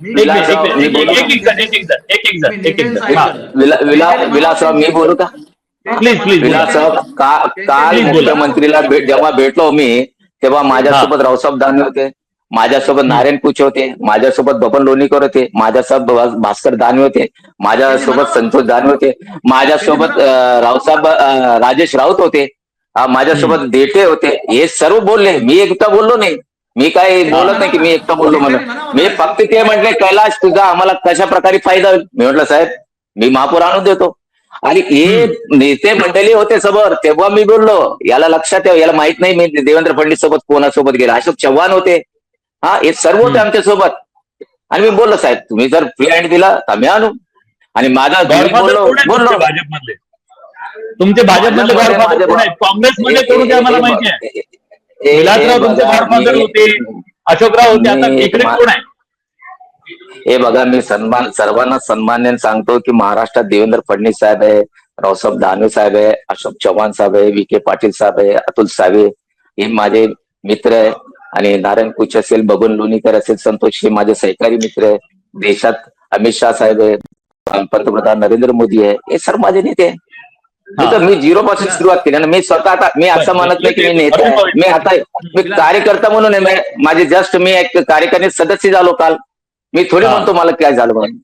विलासराव मी बोलू का? विलासराव मी बोलू का? प्लीज विलासराव काल मुख्यमंत्रीला जेव्हा भेटलो मी, तेव्हा माझ्यासोबत रावसाहेब दानवे होते, माझ्यासोबत नारायण कुचे होते, माझ्यासोबत बबन लोणीकर होते, माझ्यासोबत भास्कर दानवे होते, माझ्यासोबत संतोष दानवे होते, माझ्यासोबत रावसाहेब राजेश राऊत होते, माझ्यासोबत देठे होते. हे सर्व बोलले, मी एकटा बोललो नाही. मी काय बोलत नाही की मी एकटा बोललो म्हणून. मी फक्त ते म्हटले कैलाश तुझा आम्हाला कशा प्रकारे फायदा होईल. मी म्हटलं साहेब मी महापौर आणून देतो. आणि हे नेते मंडळी होते समोर, तेव्हा मी बोललो याला लक्षात ठेव, याला माहित नाही मी देवेंद्र फडणवीस सोबत कोणासोबत गेला. अशोक चव्हाण होते, हे सर्व होते आमच्या सोबत. आणि मी बोललो साहेब तुम्ही जर फ्री हँड दिला तर आम्ही आणू. आणि माझा बोललो भाजपमधले तुमचे भाजपमधले गॉडफादर कोण आहेत? काँग्रेसमध्ये कोण होते आम्हाला माहिती आहे. विलासराव तुमचे गॉडफादर होते, अशोकराव होते, आता इकडे कोण आहे? हे बघा मी सर्वांना सन्मान्याने सांगतो की महाराष्ट्रात देवेंद्र फडणवीस साहेब आहे, रावसाहेब दानवे साहेब आहे, अशोक चव्हाण साहेब आहे, विखे पाटील साहेब आहे, अतुल सावे हे माझे मित्र आहे. आणि नारायण कुचे असेल, बबन लोणीकर असेल, संतोष हे माझे सहकारी मित्र आहे. देशात अमित शहा साहेब आहे, पंतप्रधान नरेंद्र मोदी आहे, हे सर्व माझे नेते आहे. मी 0 पासून सुरुवात केली आणि मी स्वतः आता मी असं म्हणत नाही की मी नेता आहे. मी आता मी कार्यकर्ता म्हणून आहे. माझे जस्ट मी एक कार्यकारिणी सदस्य झालो काल. मी थोडी म्हणतो मला काय झालं म्हणून.